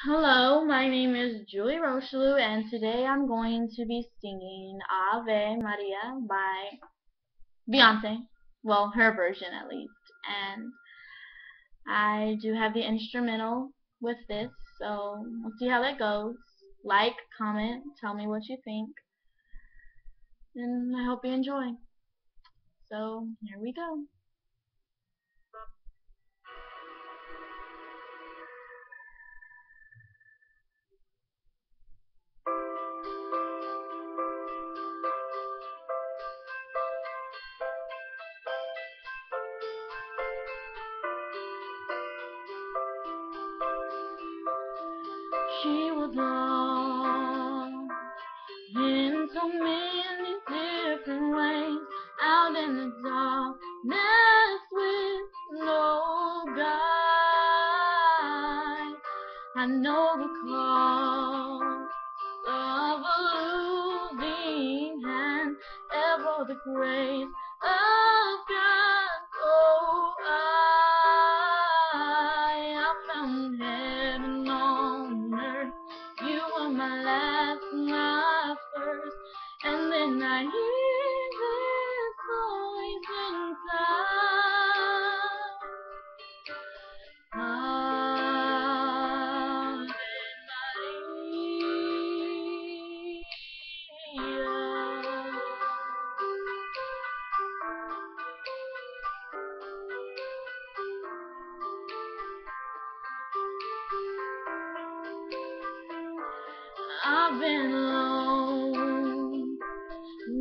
Hello, my name is Julie Rochelu, and today I'm going to be singing Ave Maria by Beyonce. Well, her version at least. And I do have the instrumental with this, so we'll see how that goes. Like, comment, tell me what you think, and I hope you enjoy. So, here we go. She was lost in so many different ways, out in the darkness with no guide. I know the cost of a losing hand, ever the grace of God. Oh, I found heaven on earth. You were my last, my first, and then I hear this voice inside. Ave Maria. I've been alone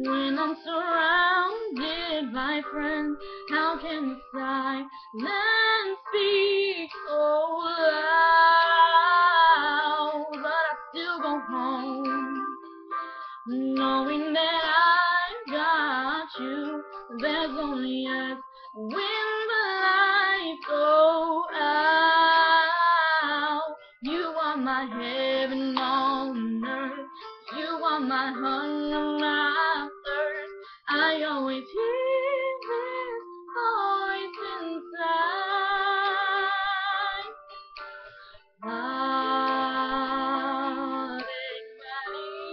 when I'm surrounded by friends. How can the silence speak so loud? But I still go home, knowing that I've got you. There's only us when the lights go out. You are my heaven on earth. You are my hunger, my thirst. I always hear this voice inside. Ave Maria.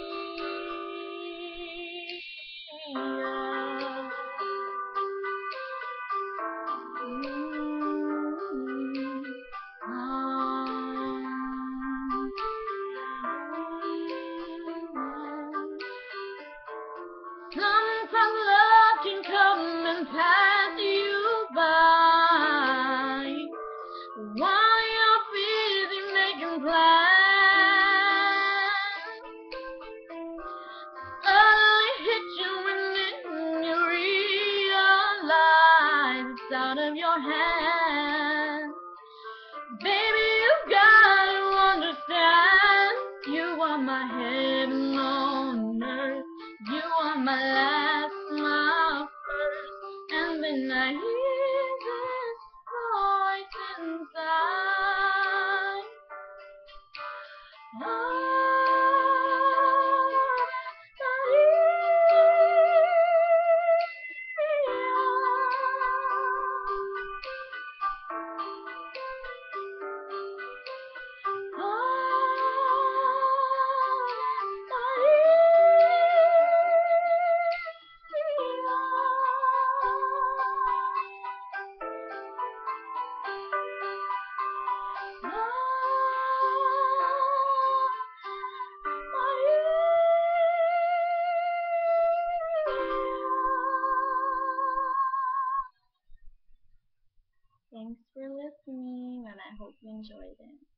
Sometimes love can come and pass you by while you're busy making plans. Suddenly hit you and then you realize it's out of your hands. Baby, you gotta understand, you are my heaven on earth. You are my last, my first, and then I hear this voice inside. Thanks for listening, and I hope you enjoyed it.